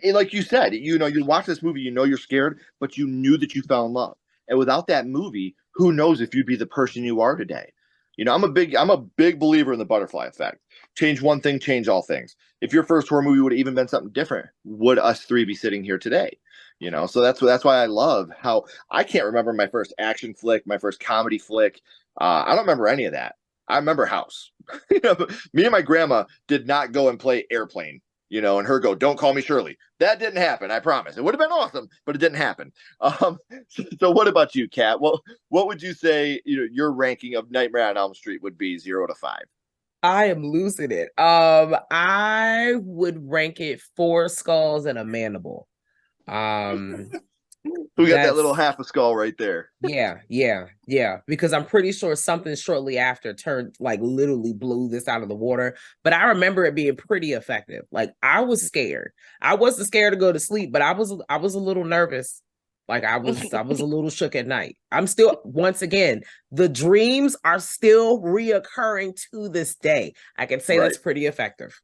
Speaker 1: like you said, you watch this movie, you're scared, but you knew that you fell in love. And without that movie, who knows if you'd be the person you are today. I'm a big believer in the butterfly effect. Change one thing, change all things. If your first horror movie would have even been something different, would us three be sitting here today? So that's why I love how I can't remember my first action flick, my first comedy flick. I don't remember any of that. I remember House. Me and my grandma did not go and play Airplane. And her go, don't call me Shirley. That didn't happen. I promise. It would have been awesome, but it didn't happen. So what about you, Kat? What would you say, your ranking of Nightmare on Elm Street would be 0 to 5?
Speaker 3: I am losing it. I would rank it 4 skulls and a mandible.
Speaker 1: We got that little half a skull right there.
Speaker 3: Yeah. Because I'm pretty sure something shortly after turned literally blew this out of the water. But I remember it being pretty effective. Like I was scared. I wasn't scared to go to sleep, but I was a little nervous. Like I was a little shook at night. I'm still, once again, the dreams are still reoccurring to this day. I can say that's pretty effective.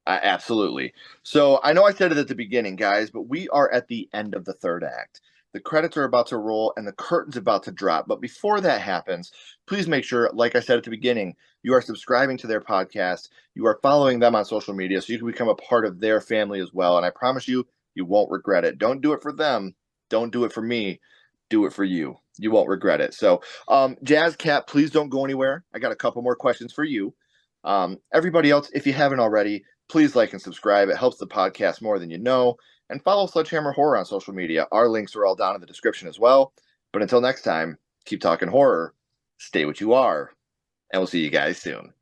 Speaker 1: Absolutely. So I know I said it at the beginning, guys, but we are at the end of the third act. The credits are about to roll and the curtain's about to drop. But before that happens, please make sure, like I said at the beginning, you are subscribing to their podcast. You are following them on social media so you can become a part of their family as well. And I promise you, you won't regret it. Don't do it for them. Don't do it for me. Do it for you. You won't regret it. So, Jazz, Cat, please don't go anywhere. I got a couple more questions for you. Everybody else, if you haven't already, Please like and subscribe. It helps the podcast more than you know. And follow Sledgehammer Horror on social media. Our links are all down in the description as well. But until next time, keep talking horror, stay what you are, and we'll see you guys soon.